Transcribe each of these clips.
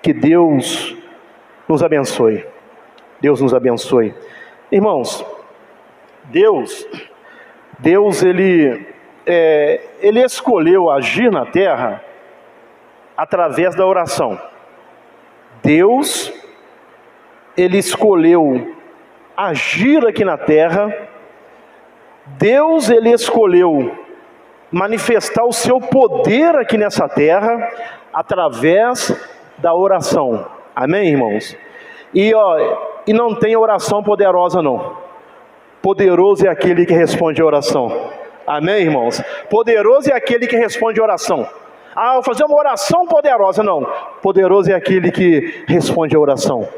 Que Deus nos abençoe. Deus nos abençoe. Irmãos, Deus ele escolheu agir na terra através da oração. Deus, ele escolheu agir aqui na terra. Deus, ele escolheu manifestar o seu poder aqui nessa terra através da oração. Amém, irmãos? E não tem oração poderosa não. Poderoso é aquele que responde a oração. Amém, irmãos? Poderoso é aquele que responde a oração. Vou fazer uma oração poderosa. Não, poderoso é aquele que responde a oração,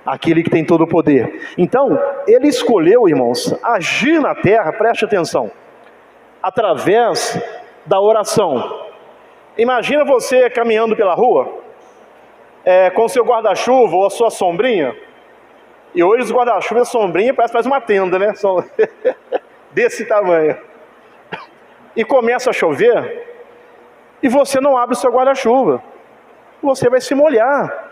aquele que tem todo o poder. Então, ele escolheu, irmãos, agir na terra, preste atenção, através da oração. Imagina você caminhando pela rua, com o seu guarda-chuva ou a sua sombrinha. E hoje os guarda-chuva e a sombrinha parece uma tenda, né? São desse tamanho. E começa a chover, e você não abre o seu guarda-chuva, você vai se molhar.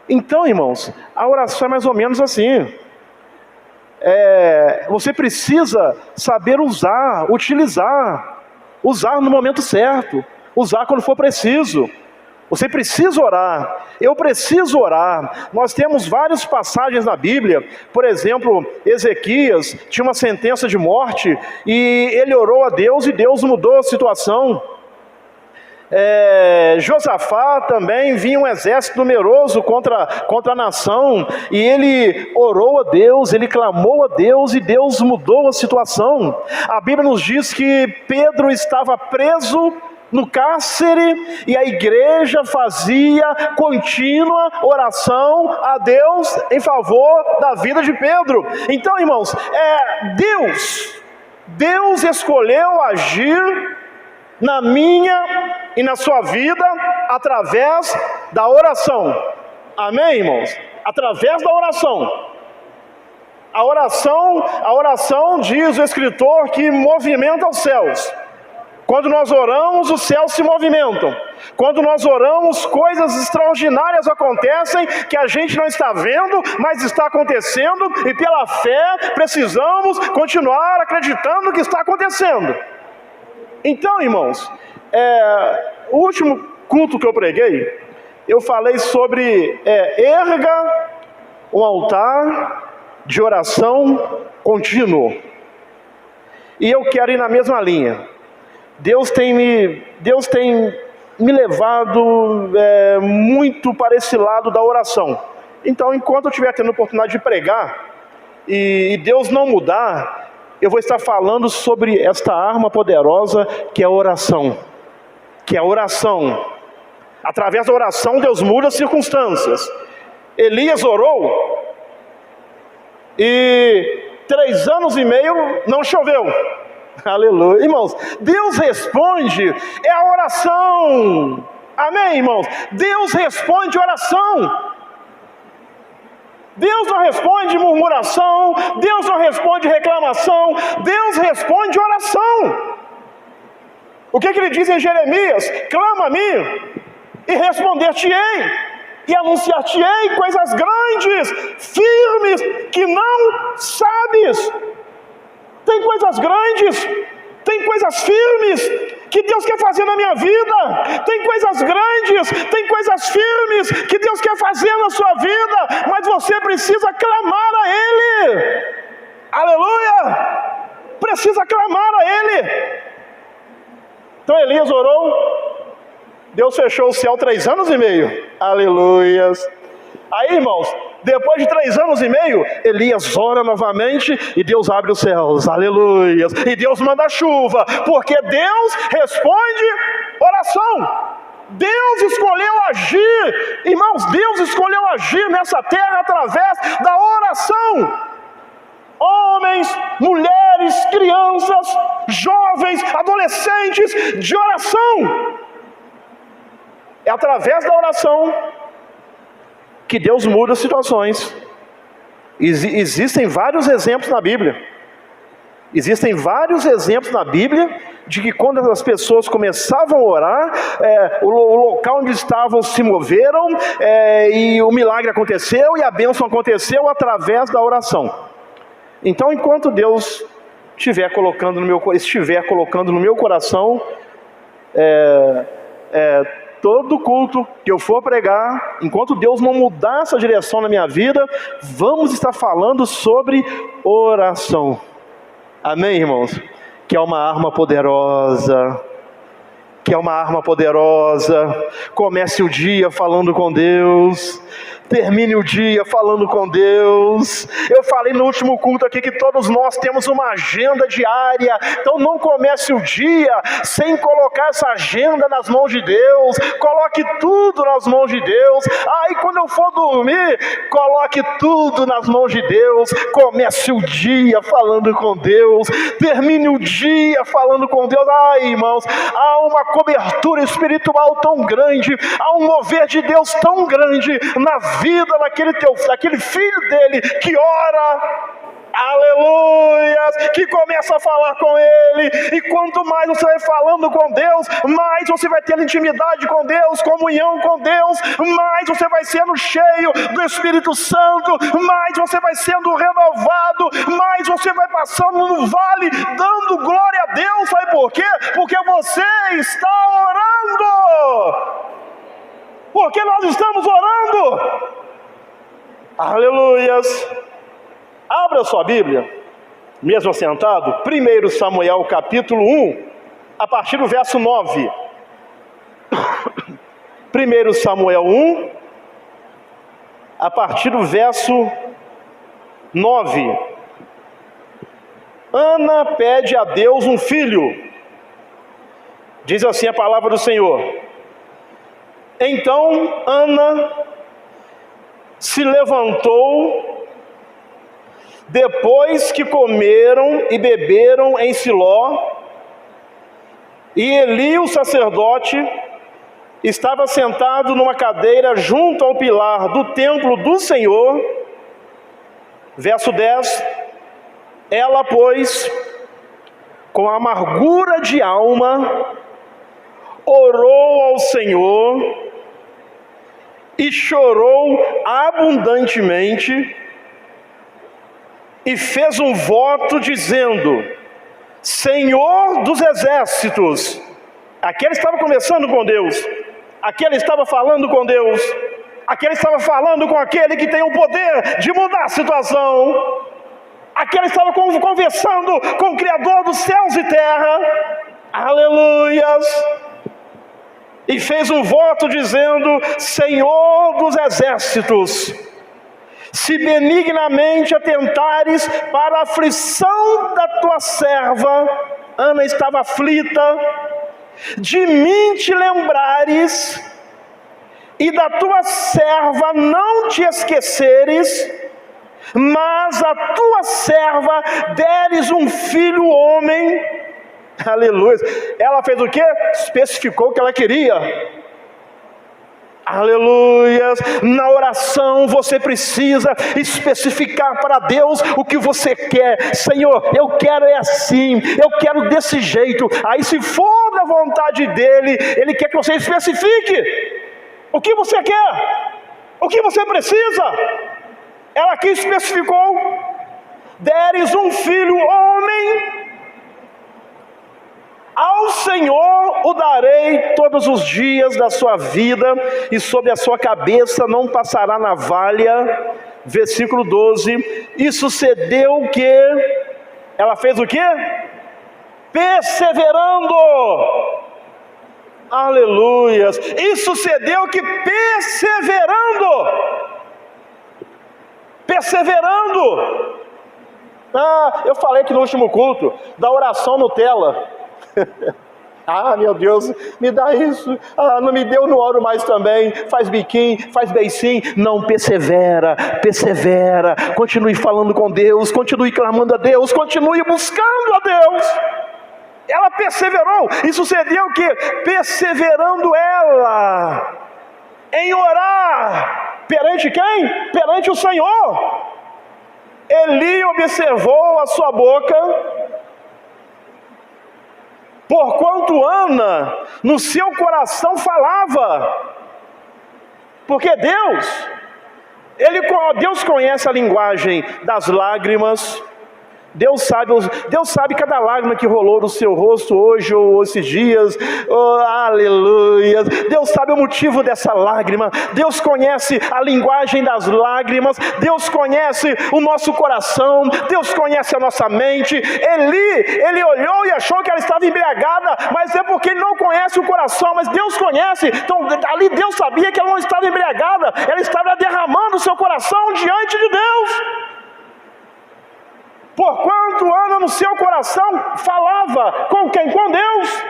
Então, irmãos, a oração é mais ou menos assim. Você precisa saber utilizar no momento certo, usar quando for preciso. Você precisa orar, eu preciso orar. Nós temos várias passagens na Bíblia. Por exemplo, Ezequias tinha uma sentença de morte, e ele orou a Deus, e Deus mudou a situação. Josafá também vinha um exército numeroso contra a nação, e ele orou a Deus, ele clamou a Deus, e Deus mudou a situação. A Bíblia nos diz que Pedro estava preso no cárcere, e a igreja fazia contínua oração a Deus em favor da vida de Pedro. Então, irmãos, Deus escolheu agir na minha e na sua vida através da oração. Amém, irmãos? Através da oração. A oração diz o escritor que movimenta os céus. Quando nós oramos, os céus se movimentam. Quando nós oramos, coisas extraordinárias acontecem que a gente não está vendo, mas está acontecendo, e pela fé precisamos continuar acreditando que está acontecendo. Então, irmãos, o último culto que eu preguei, eu falei sobre erga um altar de oração contínuo. E eu quero ir na mesma linha. Deus tem me levado muito para esse lado da oração. Então, enquanto eu estiver tendo a oportunidade de pregar, e Deus não mudar, eu vou estar falando sobre esta arma poderosa que é a oração. Através da oração, Deus muda as circunstâncias. Elias orou, e 3 anos e meio não choveu. Aleluia. Irmãos, Deus responde, a oração. Amém, irmãos? Deus responde oração. Deus não responde murmuração, Deus não responde reclamação, Deus responde oração. O que ele diz em Jeremias? Clama a mim, e responder-te-ei, e anunciar-te-ei coisas grandes, firmes, que não sabes. Tem coisas grandes, tem coisas firmes que Deus quer fazer na minha vida. Tem coisas grandes, tem coisas firmes que Deus quer fazer na sua vida, mas você precisa clamar a Ele. Aleluia! Precisa clamar a Ele. Então Elias orou, Deus fechou o céu 3 anos e meio. Aleluias! Aí, irmãos, depois de 3 anos e meio, Elias ora novamente, e Deus abre os céus. Aleluias! E Deus manda chuva, porque Deus responde oração. Deus escolheu agir, irmãos, Deus escolheu agir nessa terra através da oração. Homens, mulheres, crianças, jovens, adolescentes, de oração. É através da oração que Deus muda situações. Existem vários exemplos na Bíblia. Existem vários exemplos na Bíblia de que quando as pessoas começavam a orar, o local onde estavam se moveram, e o milagre aconteceu, e a bênção aconteceu através da oração. Então, enquanto Deus estiver colocando no meu coração, todo culto que eu for pregar, enquanto Deus não mudar essa direção na minha vida, vamos estar falando sobre oração. Amém, irmãos? Que é uma arma poderosa. Comece o dia falando com Deus, termine o dia falando com Deus. Eu falei no último culto aqui que todos nós temos uma agenda diária, então não comece o dia sem colocar essa agenda nas mãos de Deus. Coloque tudo nas mãos de Deus. Aí quando eu for dormir, coloque tudo nas mãos de Deus. Comece o dia falando com Deus, termine o dia falando com Deus. Ai, irmãos, há uma cobertura espiritual tão grande, há um mover de Deus tão grande na vida daquele filho dele que ora, aleluia, que começa a falar com ele. E quanto mais você vai falando com Deus, mais você vai ter intimidade com Deus, comunhão com Deus, mais você vai sendo cheio do Espírito Santo, mais você vai sendo renovado, mais você vai passando no vale dando glória a Deus. Sabe por quê? Porque você está orando, porque nós estamos orando. Aleluias. Abra sua Bíblia, mesmo assentado, 1 Samuel capítulo 1, a partir do verso 9. 1 Samuel 1, a partir do verso 9. Ana pede a Deus um filho. Diz assim a palavra do Senhor. Então Ana se levantou depois que comeram e beberam em Siló, e Eli, o sacerdote, estava sentado numa cadeira junto ao pilar do templo do Senhor. Verso 10. Ela, pois, com amargura de alma, orou ao Senhor e chorou abundantemente, e fez um voto dizendo: Senhor dos exércitos. Aqui ela estava conversando com Deus, aqui ela estava falando com Deus, aqui ela estava falando com aquele que tem o poder de mudar a situação, aqui ela estava conversando com o Criador dos céus e terra. Aleluias. E fez um voto dizendo: Senhor dos exércitos, se benignamente atentares para a aflição da tua serva, Ana estava aflita, de mim te lembrares, e da tua serva não te esqueceres, mas a tua serva deres um filho homem. Aleluia. Ela fez o quê? Especificou o que ela queria. Aleluia. Na oração você precisa especificar para Deus o que você quer. Senhor, eu quero assim, eu quero desse jeito. Aí, se for da vontade dele, ele quer que você especifique o que você quer, o que você precisa. Ela aqui especificou: deres um filho homem, ao Senhor o darei todos os dias da sua vida, e sobre a sua cabeça não passará navalha. Versículo 12. E sucedeu que ela fez o quê? Perseverando. Aleluias. E sucedeu que perseverando. Eu falei aqui no último culto da oração Nutella. Ah, meu Deus, me dá isso. Não me deu, não oro mais também. Faz biquinho, faz beicinho. Não, persevera. Continue falando com Deus, continue clamando a Deus, continue buscando a Deus. Ela perseverou, e sucedeu que, perseverando ela em orar, perante quem? Perante o Senhor, Eli observou a sua boca, porquanto Ana no seu coração falava. Porque Deus conhece a linguagem das lágrimas. Deus sabe cada lágrima que rolou no seu rosto hoje ou esses dias. Oh, aleluia. Deus sabe o motivo dessa lágrima. Deus conhece a linguagem das lágrimas. Deus conhece o nosso coração. Deus conhece a nossa mente. Ele olhou e achou que ela estava embriagada, mas é porque ele não conhece o coração, mas Deus conhece. Então ali Deus sabia que ela não estava embriagada, ela estava derramando o seu coração diante de Deus. Porquanto Ana no seu coração falava com quem? Com Deus.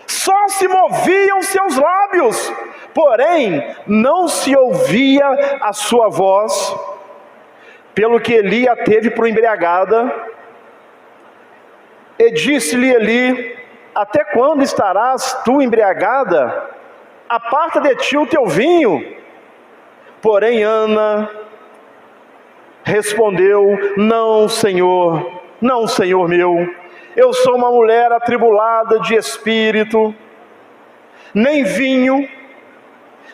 Só se moviam seus lábios, porém não se ouvia a sua voz. Pelo que Eli a teve por embriagada, e disse-lhe Eli: até quando estarás tu embriagada? Aparta de ti o teu vinho. Porém Ana respondeu: não, Senhor meu, eu sou uma mulher atribulada de espírito, nem vinho,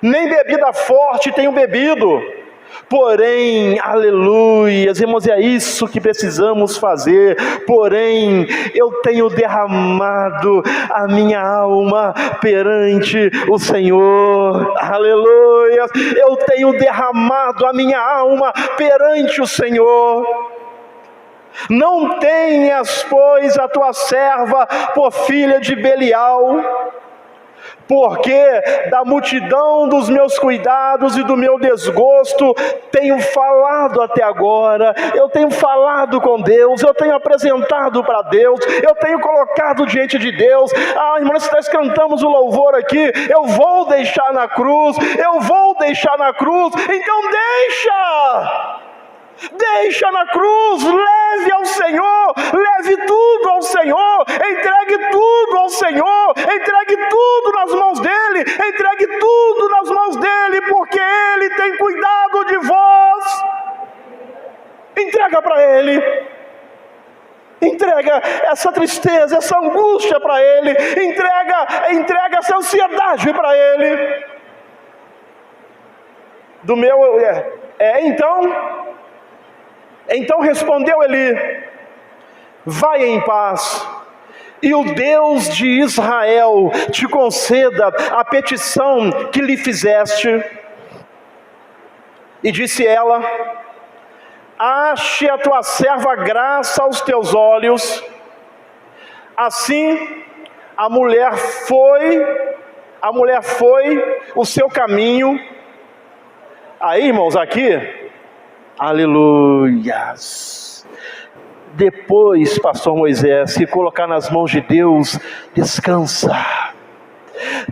nem bebida forte tenho bebido. Porém, aleluia, irmãos, é isso que precisamos fazer. Porém, eu tenho derramado a minha alma perante o Senhor, aleluia, eu tenho derramado a minha alma perante o Senhor. Não tenhas, pois, a tua serva por filha de Belial, porque da multidão dos meus cuidados e do meu desgosto tenho falado até agora. Eu tenho falado com Deus, eu tenho apresentado para Deus, eu tenho colocado diante de Deus. Irmãos, nós cantamos o louvor aqui: eu vou deixar na cruz, eu vou deixar na cruz. Então deixa na cruz, leve ao Senhor, leve tudo ao Senhor, entregue tudo ao Senhor, entregue tudo nas mãos dEle, entregue tudo nas mãos dEle, porque Ele tem cuidado de vós. Entrega para Ele, entrega essa tristeza, essa angústia para Ele, entrega essa ansiedade para Ele. Então respondeu Eli: vai em paz, e o Deus de Israel te conceda a petição que lhe fizeste. E disse ela: ache a tua serva graça aos teus olhos. Assim a mulher foi o seu caminho. Aí, irmãos, aqui, aleluias. Depois, pastor Moisés, se colocar nas mãos de Deus, descansa.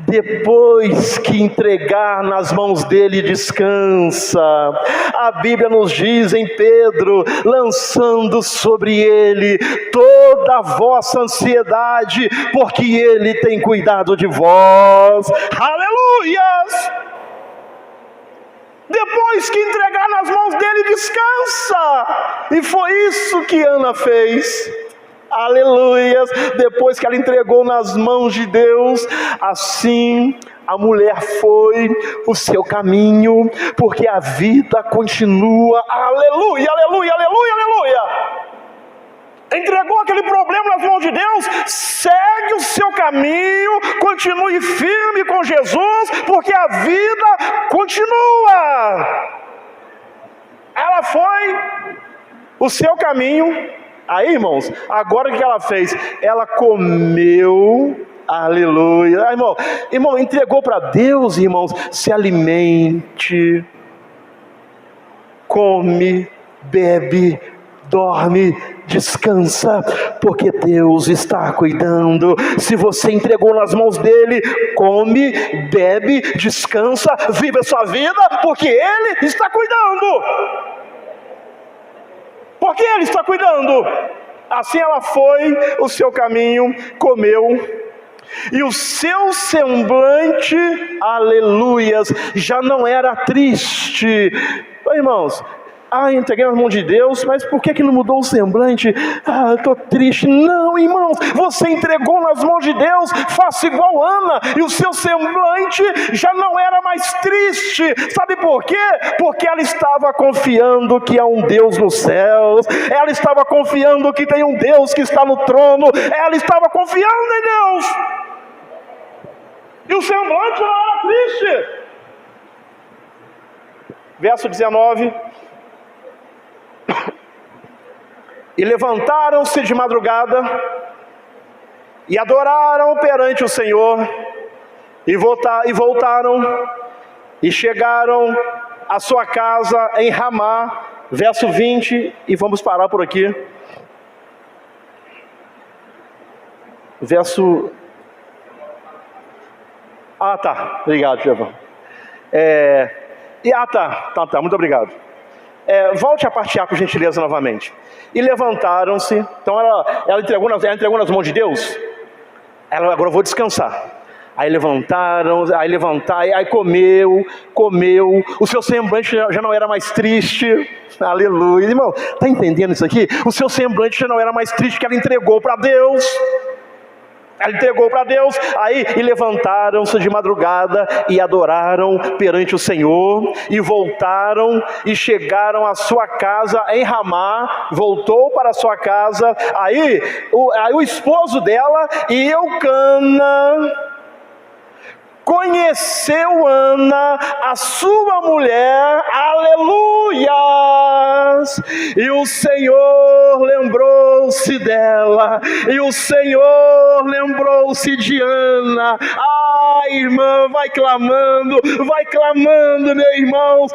Depois que entregar nas mãos dele, descansa. A Bíblia nos diz em Pedro: lançando sobre ele toda a vossa ansiedade, porque ele tem cuidado de vós. Aleluias! Depois que entregar nas mãos dele, descansa. E foi isso que Ana fez. Aleluias. Depois que ela entregou nas mãos de Deus, assim a mulher foi o seu caminho, porque a vida continua. Aleluia, aleluia, aleluia, aleluia. Entregou aquele problema nas mãos de Deus, segue o seu caminho, continue firme com Jesus, porque a vida continua. Ela foi o seu caminho. Aí, irmãos, agora o que ela fez? Ela comeu. Aleluia. Irmão, entregou para Deus, irmãos. Se alimente, come, bebe, dorme, descansa, porque Deus está cuidando. Se você entregou nas mãos dele, come, bebe, descansa, vive a sua vida, porque ele está cuidando. Porque ele está cuidando. Assim ela foi o seu caminho, comeu, e o seu semblante, aleluias, já não era triste. Irmãos, Entreguei nas mãos de Deus, mas por que não mudou o semblante? Estou triste. Não, irmãos, você entregou nas mãos de Deus, faça igual Ana, e o seu semblante já não era mais triste. Sabe por quê? Porque ela estava confiando que há um Deus nos céus, ela estava confiando que tem um Deus que está no trono, ela estava confiando em Deus, e o semblante não era triste. Verso 19: e levantaram-se de madrugada, e adoraram perante o Senhor, e voltaram, e chegaram à sua casa em Ramá. Verso 20, e vamos parar por aqui. Verso... tá, obrigado, Giovão. Tá, muito obrigado. Volte a parte A, por gentileza, novamente. E levantaram-se. Então ela entregou nas mãos de Deus. Agora eu vou descansar. Aí comeu. O seu semblante já não era mais triste. Aleluia. Irmão, está entendendo isso aqui? O seu semblante já não era mais triste, que ela entregou para Deus. E levantaram-se de madrugada e adoraram perante o Senhor, e voltaram e chegaram à sua casa em Ramá. Voltou para a sua casa. Aí o esposo dela, Eucana, conheceu Ana, a sua mulher, aleluias, e o Senhor lembrou-se dela, e o Senhor lembrou-se de Ana. Irmã, vai clamando, meus irmãos,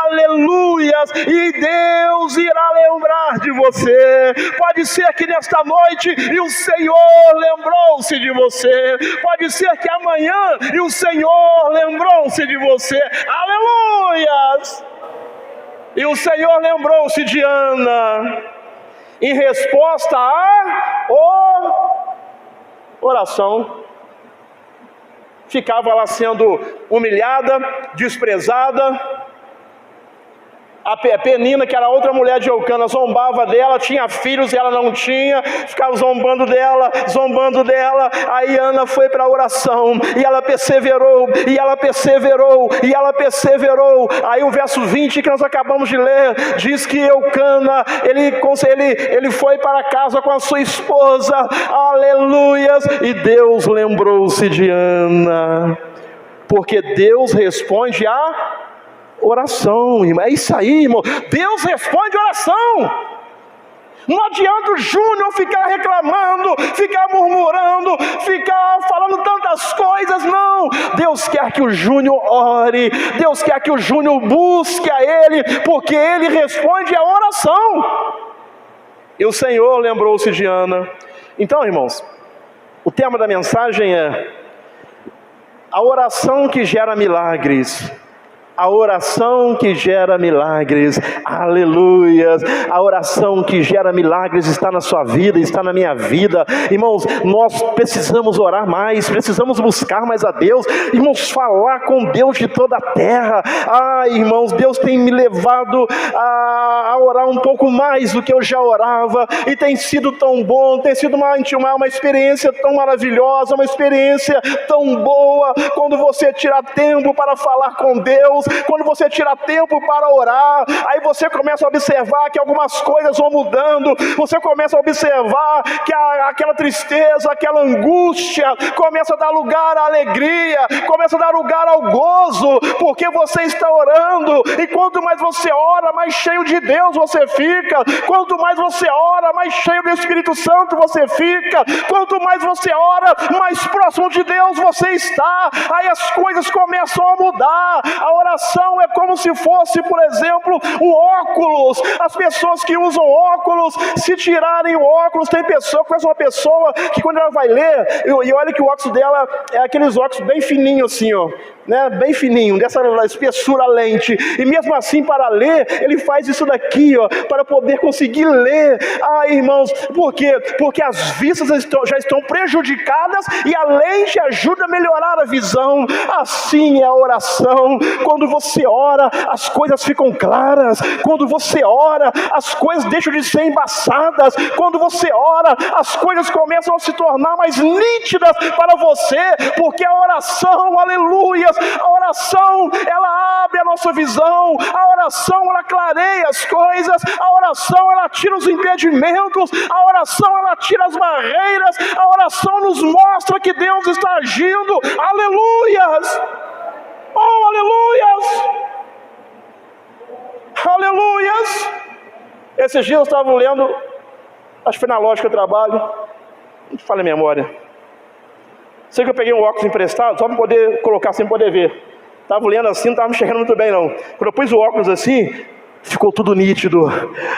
aleluias, e Deus irá lembrar de você. Pode ser que nesta noite e o Senhor lembrou-se de você, pode ser que amanhã e o Senhor lembrou-se de você, aleluias. E o Senhor lembrou-se de Ana, em resposta à oração. Ficava lá sendo humilhada, desprezada. A Penina, que era outra mulher de Eucana, zombava dela, tinha filhos e ela não tinha, ficava zombando dela. Aí Ana foi para a oração, e ela perseverou. Aí o verso 20 que nós acabamos de ler, diz que Eucana, ele foi para casa com a sua esposa, aleluias, e Deus lembrou-se de Ana, porque Deus responde a oração, irmão. É isso aí, irmão. Deus responde oração. Não adianta o Júnior ficar reclamando, ficar murmurando, ficar falando tantas coisas, não. Deus quer que o Júnior ore, Deus quer que o Júnior busque a Ele, porque Ele responde a oração. E o Senhor lembrou-se de Ana. Então, irmãos, o tema da mensagem é a oração que gera milagres. A oração que gera milagres, aleluias. A oração que gera milagres está na sua vida, está na minha vida. Irmãos, nós precisamos orar mais, precisamos buscar mais a Deus. Irmãos, falar com Deus de toda a terra. Irmãos, Deus tem me levado a orar um pouco mais do que eu já orava, e tem sido tão bom, tem sido uma experiência tão maravilhosa, uma experiência tão boa, quando você tira tempo para falar com Deus, quando você tira tempo para orar. Aí você começa a observar que algumas coisas vão mudando, você começa a observar que aquela tristeza, aquela angústia começa a dar lugar à alegria, começa a dar lugar ao gozo, porque você está orando. E quanto mais você ora, mais cheio de Deus você fica. Quanto mais você ora, mais cheio do Espírito Santo você fica. Quanto mais você ora, mais próximo de Deus você está. Aí as coisas começam a mudar. A oração é como se fosse, por exemplo, um óculos. As pessoas que usam óculos, se tirarem o óculos, conhece uma pessoa que quando ela vai ler, e olha que o óculos dela é aqueles óculos bem fininhos assim, né, bem fininho, dessa espessura lente, e mesmo assim para ler, ele faz isso daqui, ó, para poder conseguir ler. Irmãos, por quê? Porque as vistas já estão prejudicadas e a lente ajuda a melhorar a visão. Assim é a oração. Quando você ora, as coisas ficam claras. Quando você ora, as coisas deixam de ser embaçadas. Quando você ora, as coisas começam a se tornar mais nítidas para você, porque a oração, aleluia, a oração, ela abre a nossa visão, a oração, ela clareia as coisas, a oração, ela tira os impedimentos, a oração, ela tira as barreiras, a oração nos mostra que Deus está agindo, aleluias, oh aleluias, aleluias. Esses dias eu estava lendo, acho que foi na loja que eu trabalho, não fala a memória, sei que eu peguei um óculos emprestado, só para poder colocar sem poder ver. Estava lendo assim, não estava me enxergando muito bem não. Quando eu pus o óculos assim, ficou tudo nítido.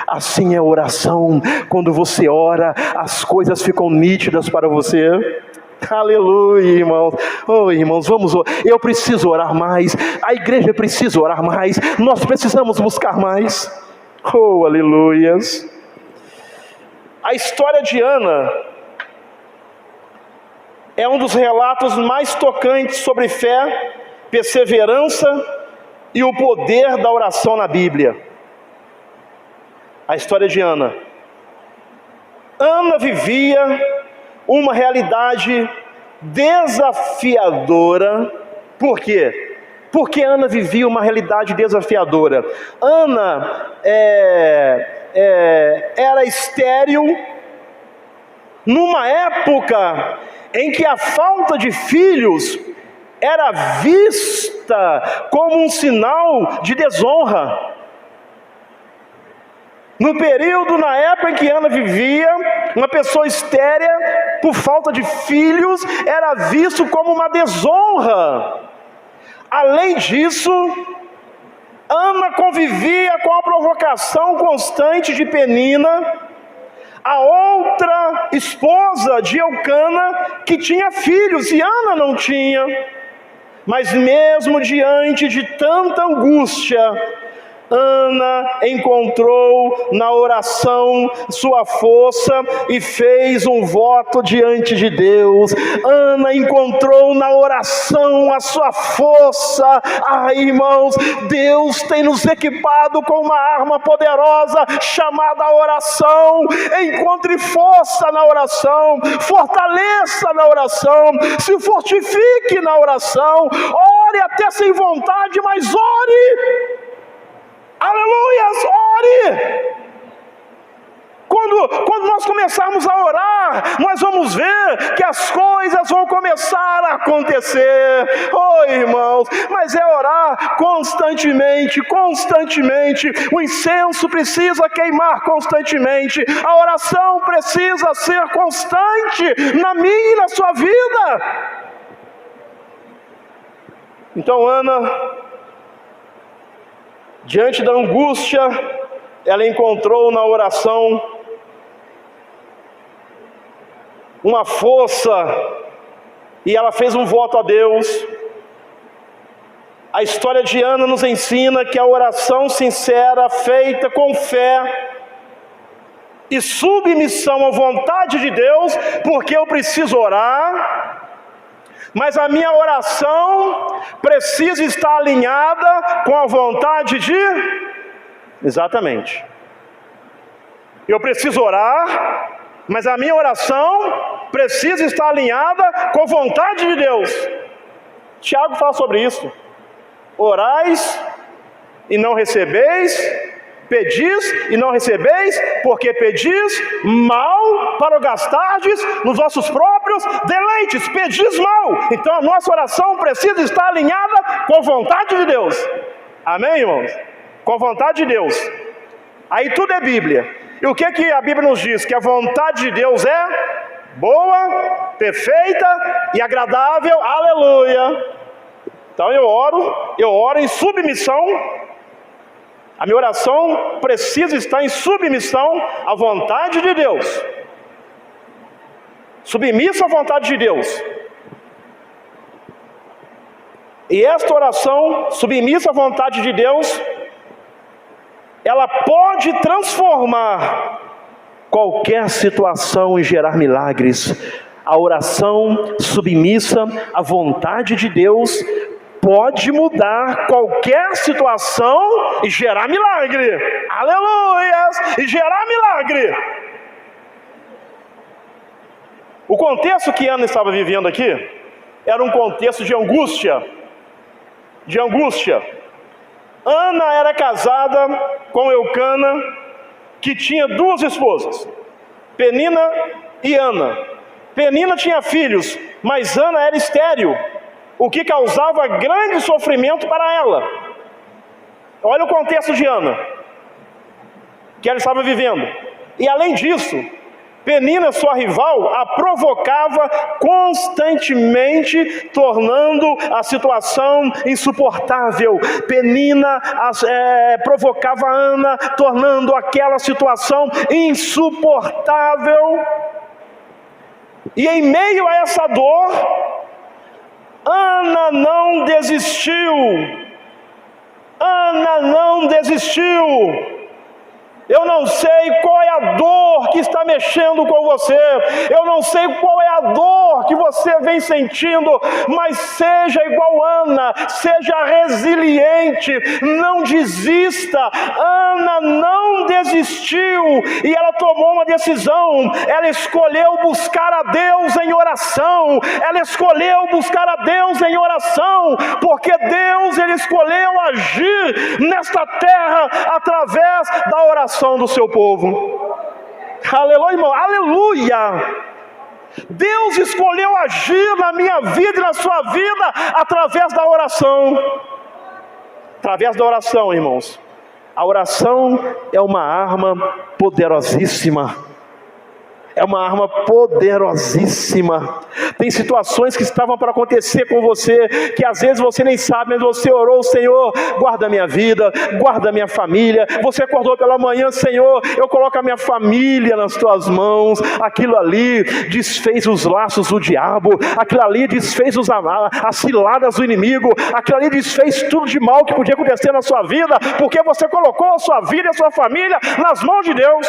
Assim é a oração. Quando você ora, as coisas ficam nítidas para você. Aleluia, irmãos. Oh, irmãos, vamos orar. Eu preciso orar mais. A igreja precisa orar mais. Nós precisamos buscar mais. Oh, aleluias. A história de Ana é um dos relatos mais tocantes sobre fé, perseverança e o poder da oração na Bíblia. A história de Ana. Ana vivia uma realidade desafiadora. Por quê? Porque Ana vivia uma realidade desafiadora. Ana era estéril numa época em que a falta de filhos era vista como um sinal de desonra. No período, na época em que Ana vivia, uma pessoa estéril, por falta de filhos, era visto como uma desonra. Além disso, Ana convivia com a provocação constante de Penina, a outra esposa de Eucana, que tinha filhos, e Ana não tinha. Mas mesmo diante de tanta angústia, Ana encontrou na oração sua força e fez um voto diante de Deus. Ana encontrou na oração a sua força. Irmãos, Deus tem nos equipado com uma arma poderosa chamada oração. Encontre força na oração, fortaleça na oração, se fortifique na oração, ore até sem vontade, mas ore. Aleluias, ore! Quando nós começarmos a orar, nós vamos ver que as coisas vão começar a acontecer. Oh, irmãos, mas é orar constantemente. O incenso precisa queimar constantemente. A oração precisa ser constante na minha e na sua vida. Então, Ana, diante da angústia, ela encontrou na oração uma força, e ela fez um voto a Deus. A história de Ana nos ensina que a oração sincera, feita com fé e submissão à vontade de Deus, porque eu preciso orar, mas a minha oração precisa estar alinhada com a vontade de... Exatamente. Eu preciso orar, mas a minha oração precisa estar alinhada com a vontade de Deus. Tiago fala sobre isso. Orais e não recebeis, pedis e não recebeis, porque pedis mal para gastardes nos vossos próprios deleites. Pedis mal. Então a nossa oração precisa estar alinhada com a vontade de Deus. Amém, irmãos? Com a vontade de Deus. Aí tudo é Bíblia. E o que a Bíblia nos diz? Que a vontade de Deus é boa, perfeita e agradável. Aleluia. Então eu oro em submissão. A minha oração precisa estar em submissão à vontade de Deus. Submissa à vontade de Deus. E esta oração, submissa à vontade de Deus, ela pode transformar qualquer situação e gerar milagres. A oração submissa à vontade de Deus pode mudar qualquer situação e gerar milagre. Aleluias! E gerar milagre. O contexto que Ana estava vivendo aqui era um contexto de angústia. De angústia. Ana era casada com Eucana, que tinha duas esposas, Penina e Ana. Penina tinha filhos, mas Ana era estéril, o que causava grande sofrimento para ela. Olha o contexto de Ana, que ela estava vivendo. E além disso, Penina, sua rival, a provocava constantemente, tornando a situação insuportável. Penina provocava Ana, tornando aquela situação insuportável. E em meio a essa dor, Ana não desistiu. Ana não desistiu. Eu não sei qual é a dor que está mexendo com você, eu não sei qual é a dor que você vem sentindo, mas seja igual Ana, seja resiliente, não desista. Ana não desistiu e ela tomou uma decisão, ela escolheu buscar a Deus em oração, ela escolheu buscar a Deus em oração, porque Deus, Ele escolheu agir nesta terra através da oração do seu povo. Aleluia, irmão, aleluia. Deus escolheu agir na minha vida e na sua vida através da oração. Através da oração, irmãos. A oração é uma arma poderosíssima. É uma arma poderosíssima. Tem situações que estavam para acontecer com você, que às vezes você nem sabe, mas você orou: Senhor, guarda a minha vida, guarda a minha família. Você acordou pela manhã: Senhor, eu coloco a minha família nas tuas mãos. Aquilo ali desfez os laços do diabo, aquilo ali desfez as ciladas do inimigo, aquilo ali desfez tudo de mal que podia acontecer na sua vida, porque você colocou a sua vida e a sua família nas mãos de Deus.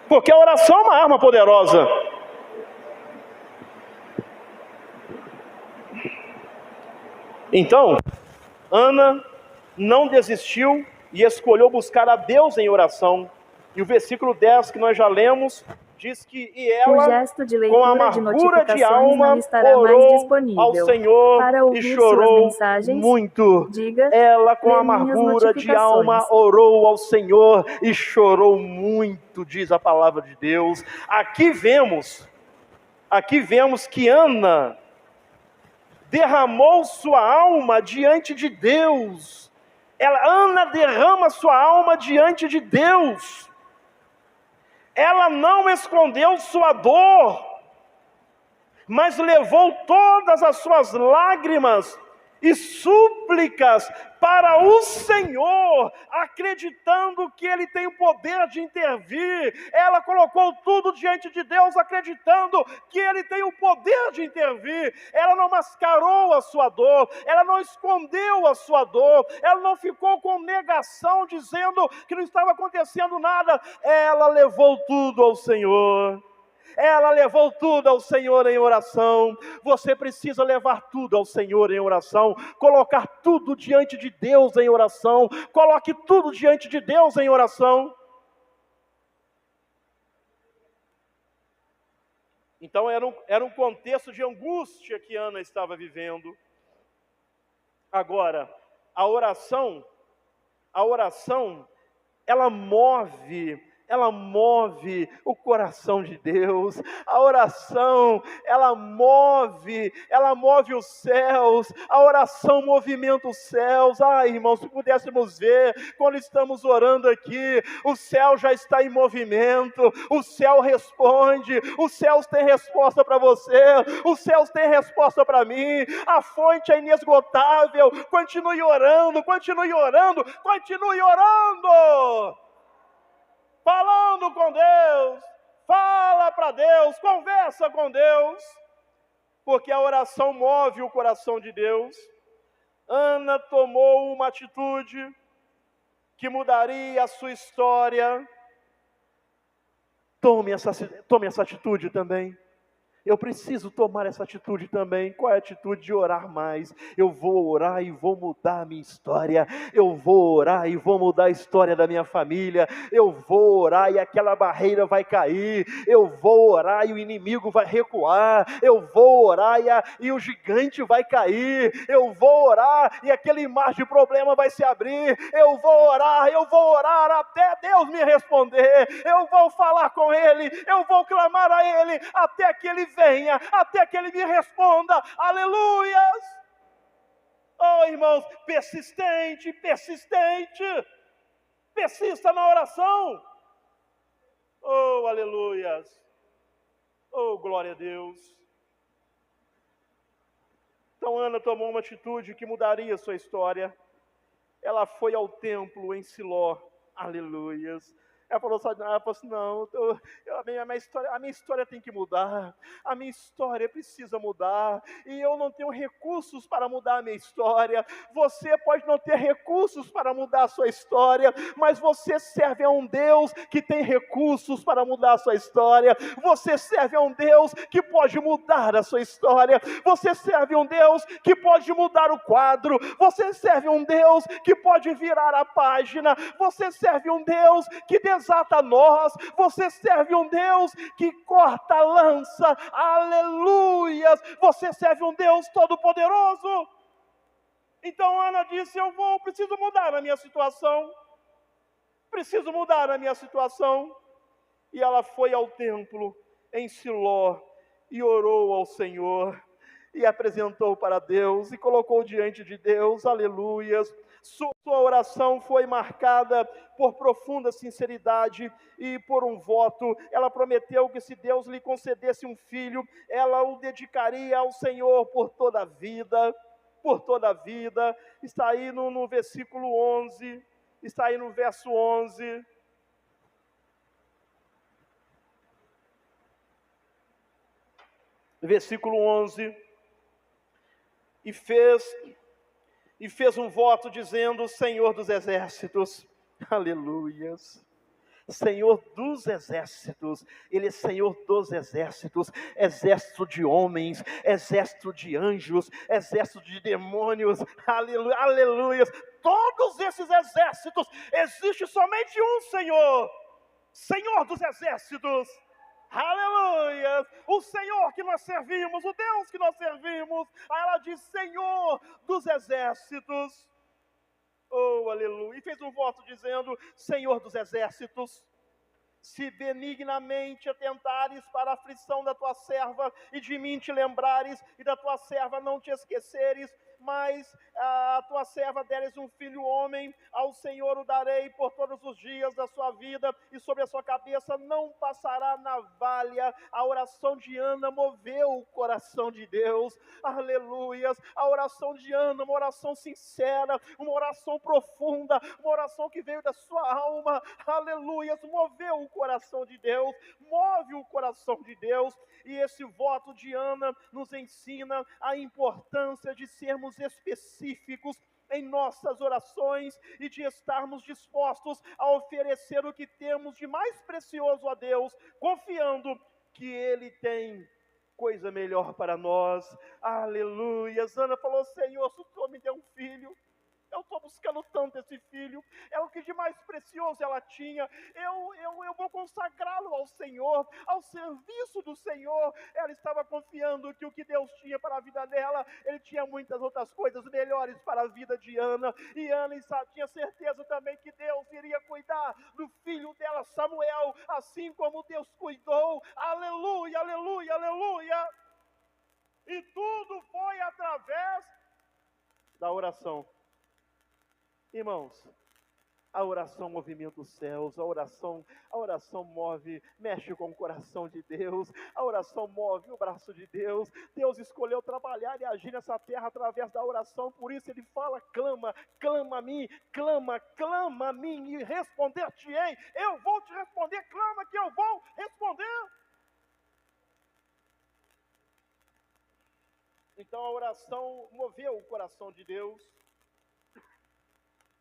Porque a oração é uma arma poderosa. Então, Ana não desistiu e escolheu buscar a Deus em oração. E o versículo 10 que nós já lemos diz que ela, com amargura de alma, orou ao Senhor e chorou muito. Ela, com amargura de alma, orou ao Senhor e chorou muito, diz a palavra de Deus. Aqui vemos que Ana derramou sua alma diante de Deus. Ana derrama sua alma diante de Deus. Ela não escondeu sua dor, mas levou todas as suas lágrimas e súplicas para o Senhor, acreditando que Ele tem o poder de intervir. Ela colocou tudo diante de Deus, acreditando que Ele tem o poder de intervir. Ela não mascarou a sua dor, ela não escondeu a sua dor, ela não ficou com negação, dizendo que não estava acontecendo nada. Ela levou tudo ao Senhor. Ela levou tudo ao Senhor em oração. Você precisa levar tudo ao Senhor em oração, colocar tudo diante de Deus em oração. Coloque tudo diante de Deus em oração. Então era um contexto de angústia que Ana estava vivendo. Agora, a oração, ela move o coração de Deus. A oração, ela move os céus. A oração movimenta os céus. Irmãos, se pudéssemos ver, quando estamos orando aqui, o céu já está em movimento, o céu responde, os céus têm resposta para você, os céus têm resposta para mim. A fonte é inesgotável. Continue orando, continue orando, continue orando. Falando com Deus, fala para Deus, conversa com Deus, porque a oração move o coração de Deus. Ana tomou uma atitude que mudaria a sua história. Tome essa atitude também. Eu preciso tomar essa atitude também. Qual é a atitude? De orar mais. Eu vou orar e vou mudar a minha história. Eu vou orar e vou mudar a história da minha família. Eu vou orar e aquela barreira vai cair. Eu vou orar e o inimigo vai recuar. Eu vou orar e o gigante vai cair. Eu vou orar e aquele mar de problema vai se abrir. Eu vou orar até Deus me responder. Eu vou falar com Ele. Eu vou clamar a Ele até que Ele venha, até que Ele me responda. Aleluias! Oh, irmãos, persistente, persista na oração. Oh, aleluias! Oh, glória a Deus! Então Ana tomou uma atitude que mudaria sua história. Ela foi ao templo em Siló. Aleluias! Ela falou assim, não, a minha história tem que mudar, a minha história precisa mudar, e eu não tenho recursos para mudar a minha história. Você pode não ter recursos para mudar a sua história, mas você serve a um Deus que tem recursos para mudar a sua história. Você serve a um Deus que pode mudar a sua história. Você serve a um Deus que pode mudar o quadro. Você serve a um Deus que pode virar a página. Você serve a um Deus que desata nós. Você serve um Deus que corta a lança. Aleluias! Você serve um Deus todo-poderoso. Então Ana disse, preciso mudar a minha situação. Preciso mudar a minha situação. E ela foi ao templo em Siló e orou ao Senhor. E apresentou para Deus e colocou diante de Deus. Aleluias! Sua oração foi marcada por profunda sinceridade e por um voto. Ela prometeu que se Deus lhe concedesse um filho, ela o dedicaria ao Senhor por toda a vida. Por toda a vida. Está aí no versículo 11. Está aí no verso 11. Versículo 11. E fez um voto dizendo, Senhor dos exércitos, aleluias, Senhor dos exércitos, Ele é Senhor dos exércitos, exército de homens, exército de anjos, exército de demônios, aleluia, aleluias, todos esses exércitos, existe somente um Senhor, Senhor dos exércitos, aleluia, o Senhor que nós servimos, o Deus que nós servimos. Aí ela diz, Senhor dos exércitos, oh aleluia, e fez um voto dizendo, Senhor dos exércitos, se benignamente atentares para a aflição da tua serva, e de mim te lembrares, e da tua serva não te esqueceres, mas a tua serva deres um filho homem, ao Senhor o darei por todos os dias da sua vida, e sobre a sua cabeça não passará navalha. A oração de Ana moveu o coração de Deus, aleluias, a oração de Ana, uma oração sincera, uma oração profunda, uma oração que veio da sua alma, aleluias, moveu o coração de Deus, move o coração de Deus. E esse voto de Ana nos ensina a importância de sermos específicos em nossas orações e de estarmos dispostos a oferecer o que temos de mais precioso a Deus, confiando que Ele tem coisa melhor para nós. Aleluia. Ana falou, Senhor, se o Senhor me deu um filho, eu estou buscando tanto esse filho, é o que de mais precioso ela tinha, eu vou consagrá-lo ao Senhor, ao serviço do Senhor. Ela estava confiando que o que Deus tinha para a vida dela, Ele tinha muitas outras coisas melhores para a vida de Ana, e Ana tinha certeza também que Deus iria cuidar do filho dela, Samuel, assim como Deus cuidou. Aleluia, aleluia, aleluia. E tudo foi através da oração. Irmãos, a oração movimenta os céus, a oração mexe com o coração de Deus, a oração move o braço de Deus. Deus escolheu trabalhar e agir nessa terra através da oração, por isso Ele fala, clama a mim, clama a mim e responder-te-ei. Eu vou te responder, clama que eu vou responder. Então a oração moveu o coração de Deus.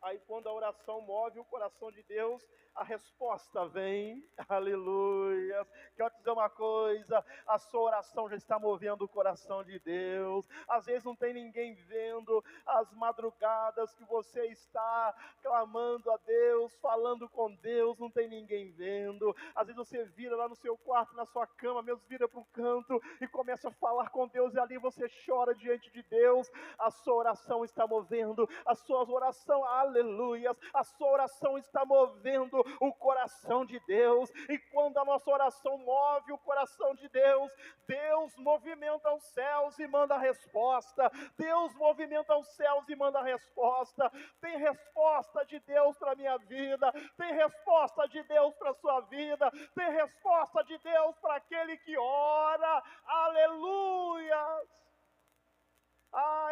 Aí quando a oração move o coração de Deus, a resposta vem, aleluia. Quero te dizer uma coisa, a sua oração já está movendo o coração de Deus. Às vezes não tem ninguém vendo as madrugadas que você está clamando a Deus, falando com Deus, não tem ninguém vendo. Às vezes você vira lá no seu quarto, na sua cama, mesmo vira para o canto e começa a falar com Deus, e ali você chora diante de Deus. A sua oração está movendo, a sua oração, aleluia, a sua oração está movendo o coração de Deus. E quando a nossa oração move o coração de Deus, Deus movimenta os céus e manda a resposta. Deus movimenta os céus e manda a resposta. Tem resposta de Deus para a minha vida, tem resposta de Deus para a sua vida, tem resposta de Deus para aquele que ora, aleluia.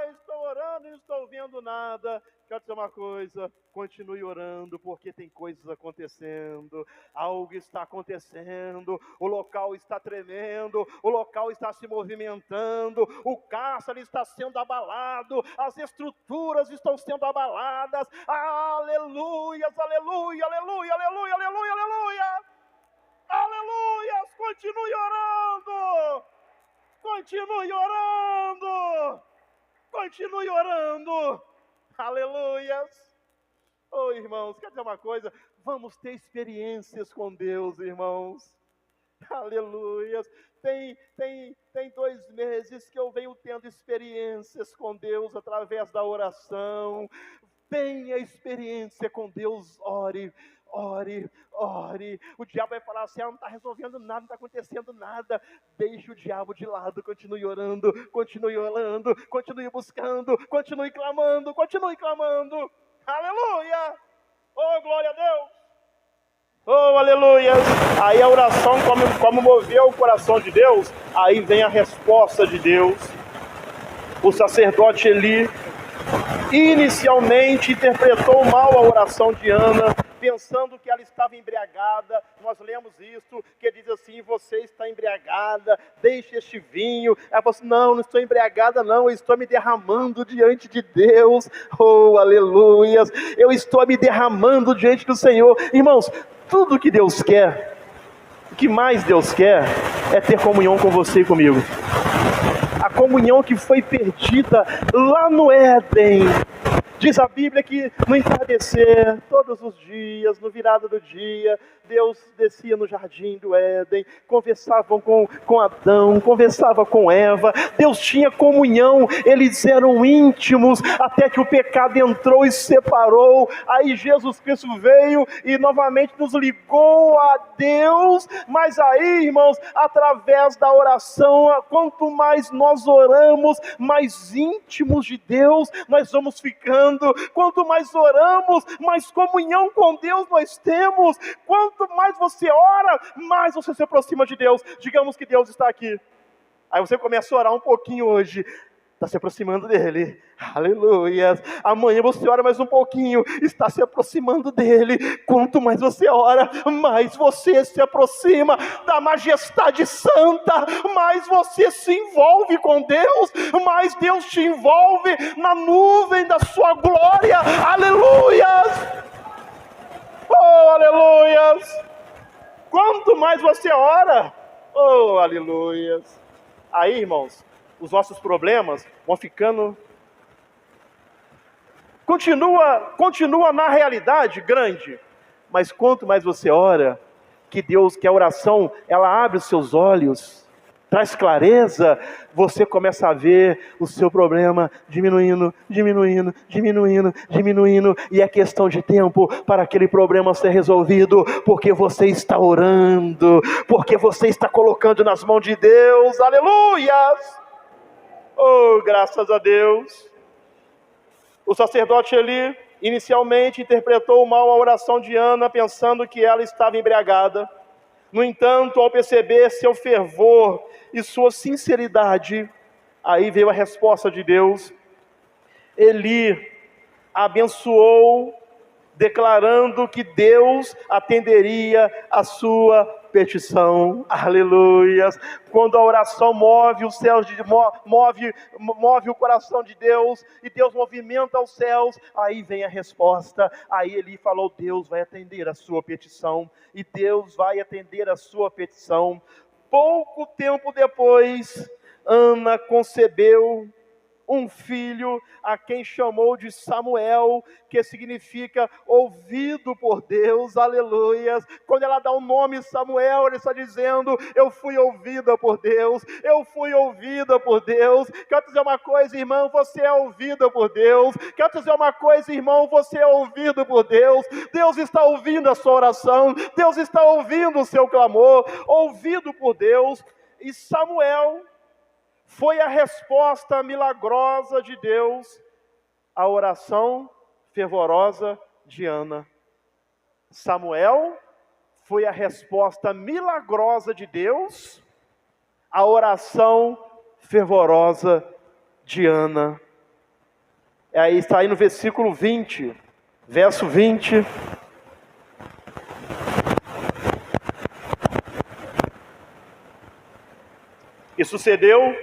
Estou orando e não estou vendo nada. Quero dizer uma coisa, continue orando, porque tem coisas acontecendo, algo está acontecendo, o local está tremendo, o local está se movimentando, o cárcere está sendo abalado, as estruturas estão sendo abaladas, aleluia, aleluia, aleluia, aleluia, aleluia, aleluia, aleluia, continue orando, continue orando, continue orando, aleluias. Oh, irmãos, quer dizer uma coisa? Vamos ter experiências com Deus, irmãos. Aleluias. Tem 2 meses que eu venho tendo experiências com Deus através da oração. Tenha experiência com Deus, ore. Ore, ore. O diabo vai falar assim: não está resolvendo nada, não está acontecendo nada. Deixe o diabo de lado, continue orando, continue buscando, continue clamando, aleluia, oh glória a Deus, oh aleluia. Aí a oração, como moveu o coração de Deus, aí vem a resposta de Deus. O sacerdote Eli inicialmente interpretou mal a oração de Ana, pensando que ela estava embriagada. Nós lemos isso, que diz assim: você está embriagada, deixe este vinho. Ela falou assim: não estou embriagada não, eu estou me derramando diante de Deus. Oh, aleluias, eu estou me derramando diante do Senhor. Irmãos, tudo que Deus quer, o que mais Deus quer, é ter comunhão com você e comigo. A comunhão que foi perdida lá no Éden. Diz a Bíblia que no entardecer, todos os dias, no virado do dia, Deus descia no jardim do Éden, conversava com Adão, conversava com Eva, Deus tinha comunhão, eles eram íntimos, até que o pecado entrou e separou. Aí Jesus Cristo veio e novamente nos ligou a Deus. Mas aí, irmãos, através da oração, quanto mais nós oramos, mais íntimos de Deus nós vamos ficando. Quanto mais oramos, mais comunhão com Deus nós temos. Quanto mais você ora, mais você se aproxima de Deus. Digamos que Deus está aqui, aí você começa a orar um pouquinho hoje, está se aproximando dele, aleluia. Amanhã você ora mais um pouquinho, está se aproximando dele. Quanto mais você ora, mais você se aproxima da majestade santa, mais você se envolve com Deus, mais Deus te envolve na nuvem da sua glória, aleluia, oh aleluia. Quanto mais você ora, oh aleluia. Aí, irmãos, os nossos problemas vão ficando, continua na realidade grande, mas quanto mais você ora, que a oração, ela abre os seus olhos, traz clareza, você começa a ver o seu problema diminuindo, e é questão de tempo para aquele problema ser resolvido, porque você está orando, porque você está colocando nas mãos de Deus, aleluias. Oh, graças a Deus. O sacerdote Eli inicialmente interpretou mal a oração de Ana, pensando que ela estava embriagada. No entanto, ao perceber seu fervor e sua sinceridade, aí veio a resposta de Deus. Eli abençoou declarando que Deus atenderia a sua petição. Aleluias. Quando a oração move os céus, move o coração de Deus, e Deus movimenta os céus, aí vem a resposta. Aí ele falou: Deus vai atender a sua petição, e Deus vai atender a sua petição. Pouco tempo depois, Ana concebeu um filho, a quem chamou de Samuel, que significa ouvido por Deus. Aleluias. Quando ela dá o nome Samuel, ele está dizendo: eu fui ouvida por Deus, eu fui ouvida por Deus. Quero te dizer uma coisa, irmão, você é ouvida por Deus. Quero te dizer uma coisa, irmão, você é ouvido por Deus. Deus está ouvindo a sua oração, Deus está ouvindo o seu clamor, ouvido por Deus. E Samuel foi a resposta milagrosa de Deus à oração fervorosa de Ana. Samuel foi a resposta milagrosa de Deus à oração fervorosa de Ana. Aí está aí no versículo 20, verso 20. E sucedeu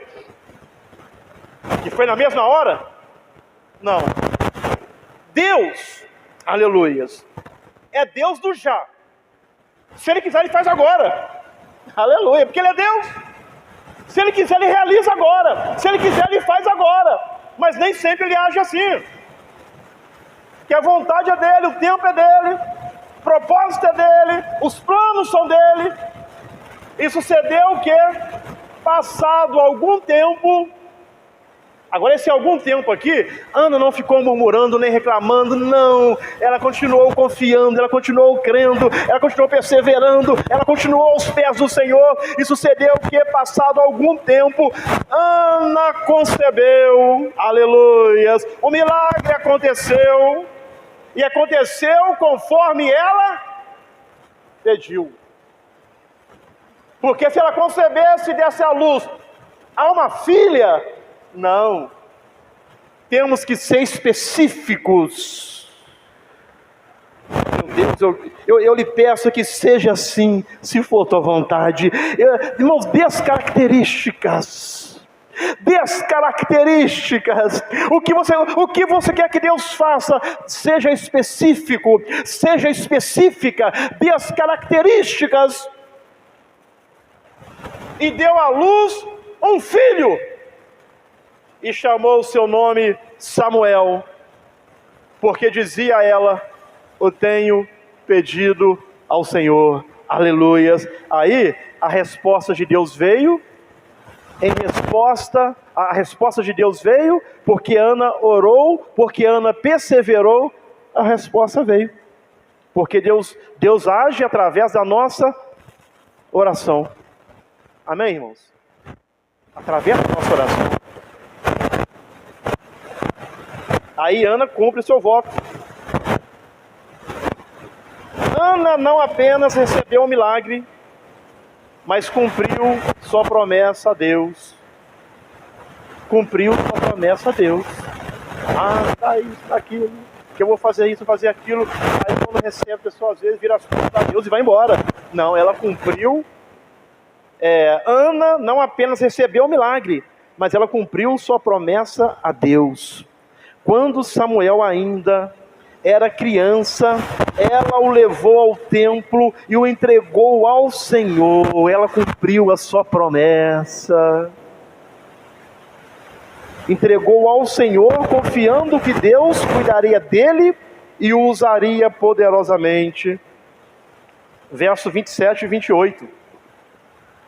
que foi na mesma hora? Não. Deus, aleluias, é Deus do já. Se Ele quiser, Ele faz agora. Aleluia, porque Ele é Deus. Se Ele quiser, Ele realiza agora. Se Ele quiser, Ele faz agora. Mas nem sempre Ele age assim. Que a vontade é dEle, o tempo é dEle, o propósito é dEle, os planos são dEle. E sucedeu o quê? Passado algum tempo. Agora esse algum tempo aqui, Ana não ficou murmurando nem reclamando, não. Ela continuou confiando, ela continuou crendo, ela continuou perseverando, ela continuou aos pés do Senhor. E sucedeu que, passado algum tempo, Ana concebeu, aleluias. O milagre aconteceu, e aconteceu conforme ela pediu. Porque se ela concebesse e desse à luz a uma filha, não, temos que ser específicos. Meu Deus, eu lhe peço que seja assim, se for tua vontade. Irmãos, dê as características. Dê as características. O que você quer que Deus faça, seja específico, seja específica. Dê as características. E deu à luz um filho, e chamou o seu nome Samuel, porque dizia ela: eu tenho pedido ao Senhor. Aleluias. Aí a resposta de Deus veio. A resposta de Deus veio porque Ana orou, porque Ana perseverou. A resposta veio porque Deus age através da nossa oração. Amém, irmãos? Através da nossa oração. Aí Ana cumpre o seu voto. Ana não apenas recebeu o milagre, mas cumpriu sua promessa a Deus. Cumpriu sua promessa a Deus. Tá isso, tá aquilo, que eu vou fazer isso, fazer aquilo. Aí quando recebe, a pessoa às vezes vira as costas a Deus e vai embora. Não, ela cumpriu. Ana não apenas recebeu o milagre, mas ela cumpriu sua promessa a Deus. Quando Samuel ainda era criança, ela o levou ao templo e o entregou ao Senhor. Ela cumpriu a sua promessa. Entregou ao Senhor, confiando que Deus cuidaria dele e o usaria poderosamente. Verso 27 e 28.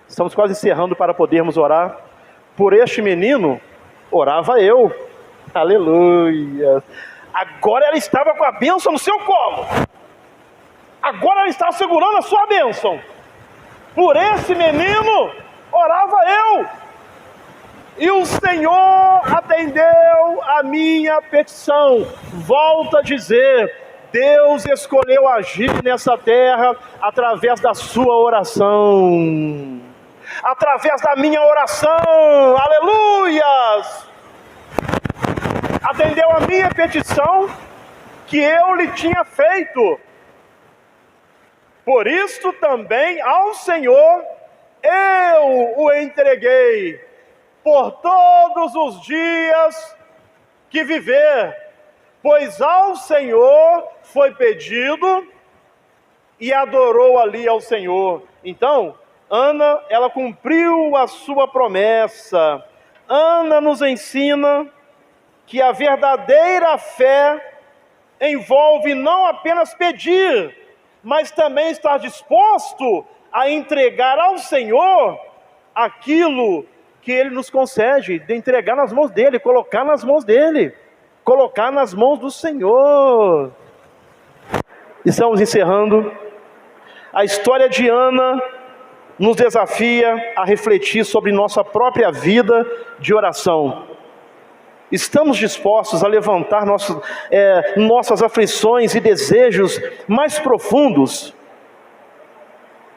Estamos quase encerrando para podermos orar. Por este menino, orava eu. Aleluia. Agora ela estava com a bênção no seu colo. Agora ela estava segurando a sua bênção. Por esse menino, orava eu. E o Senhor atendeu a minha petição. Volto a dizer, Deus escolheu agir nessa terra através da sua oração. Através da minha oração. Aleluias. Atendeu a minha petição que eu lhe tinha feito. Por isto também ao Senhor eu o entreguei, por todos os dias que viver, pois ao Senhor foi pedido e adorou ali ao Senhor. Então, Ana, ela cumpriu a sua promessa. Ana nos ensina que a verdadeira fé envolve não apenas pedir, mas também estar disposto a entregar ao Senhor aquilo que Ele nos concede, de entregar nas mãos dEle, colocar nas mãos dEle, colocar nas mãos do Senhor. Estamos encerrando. A história de Ana nos desafia a refletir sobre nossa própria vida de oração. Estamos dispostos a levantar nossas aflições e desejos mais profundos?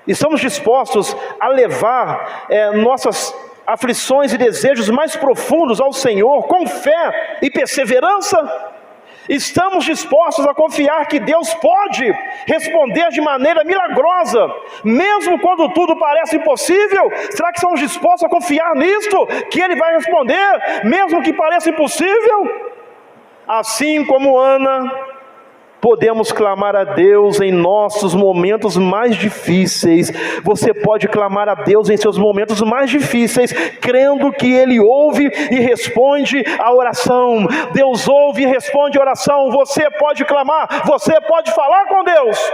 Estamos dispostos a levar nossas aflições e desejos mais profundos ao Senhor com fé e perseverança? Estamos dispostos a confiar que Deus pode responder de maneira milagrosa, mesmo quando tudo parece impossível? Será que estamos dispostos a confiar nisto, que Ele vai responder, mesmo que pareça impossível? Assim como Ana, podemos clamar a Deus em nossos momentos mais difíceis. Você pode clamar a Deus em seus momentos mais difíceis, crendo que Ele ouve e responde a oração. Deus ouve e responde a oração. Você pode clamar, você pode falar com Deus.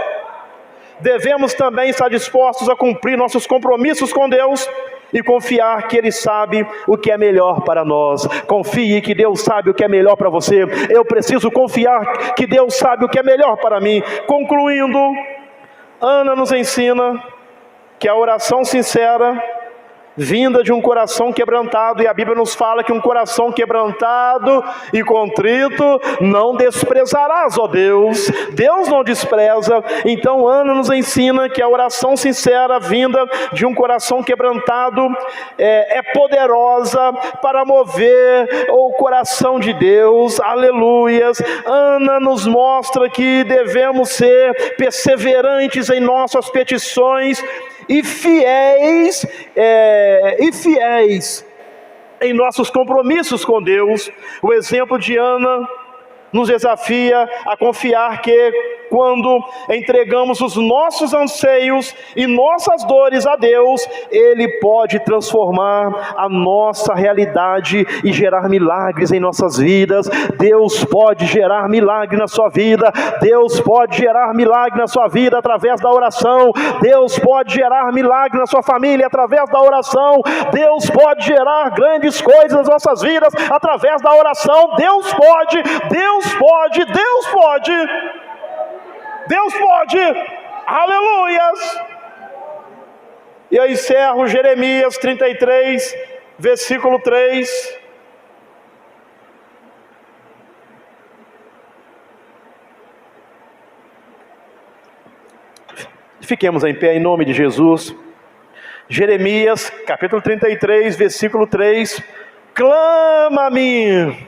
Devemos também estar dispostos a cumprir nossos compromissos com Deus e confiar que Ele sabe o que é melhor para nós. Confie que Deus sabe o que é melhor para você. Eu preciso confiar que Deus sabe o que é melhor para mim. Concluindo, Ana nos ensina que a oração sincera, vinda de um coração quebrantado, e a Bíblia nos fala que um coração quebrantado e contrito não desprezarás, ó Deus. Deus não despreza. Então Ana nos ensina que a oração sincera, vinda de um coração quebrantado, é poderosa para mover o coração de Deus. Aleluias. Ana nos mostra que devemos ser perseverantes em nossas petições e fiéis em nossos compromissos com Deus. O exemplo de Ana nos desafia a confiar que quando entregamos os nossos anseios e nossas dores a Deus, Ele pode transformar a nossa realidade e gerar milagres em nossas vidas. Deus pode gerar milagre na sua vida. Deus pode gerar milagre na sua vida através da oração. Deus pode gerar milagre na sua família através da oração. Deus pode gerar grandes coisas nas nossas vidas através da oração. Deus pode, Deus pode, Deus pode. Deus pode, aleluias. E eu encerro Jeremias 33, versículo 3. Fiquemos em pé em nome de Jesus. Jeremias, capítulo 33, versículo 3. Clama a mim.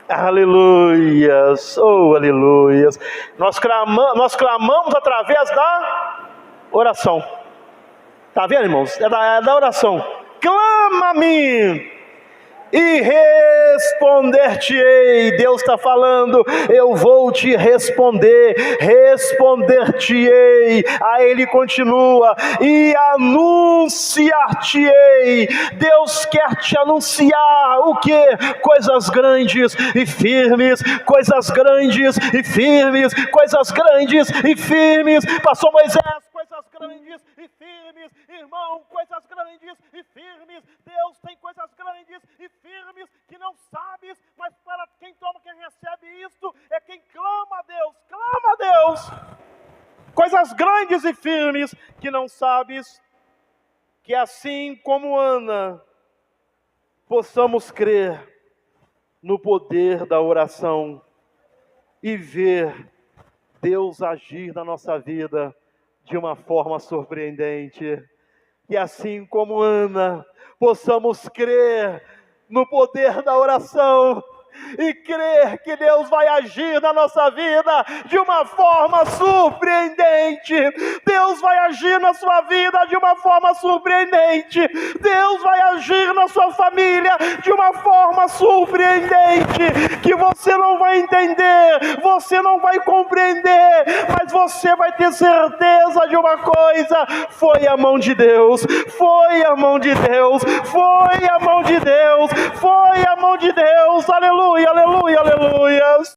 Aleluias, oh aleluias. Nós clamamos através da oração. Está vendo, irmãos? É da oração. Clama a mim e responder-te-ei. Deus está falando, eu vou te responder, responder-te-ei. Aí Ele continua, e anunciar-te-ei. Deus quer te anunciar o que? Coisas grandes e firmes, coisas grandes e firmes, coisas grandes e firmes. Pastor Moisés, coisas grandes e firmes, irmão, coisas grandes e firmes. Deus tem coisas grandes e firmes que não sabes, mas para quem toma, quem recebe isto, é quem clama a Deus, clama a Deus. Coisas grandes e firmes que não sabes, que assim como Ana, possamos crer no poder da oração e ver Deus agir na nossa vida de uma forma surpreendente. E assim como Ana, possamos crer no poder da oração e crer que Deus vai agir na nossa vida de uma forma surpreendente. Deus vai agir na sua vida de uma forma surpreendente. Deus vai agir na sua família de uma forma surpreendente, que você não vai entender, você não vai compreender, mas você vai ter certeza de uma coisa: foi a mão de Deus, foi a mão de Deus, foi a mão de Deus, foi a mão de Deus. Aleluia, aleluia, aleluia.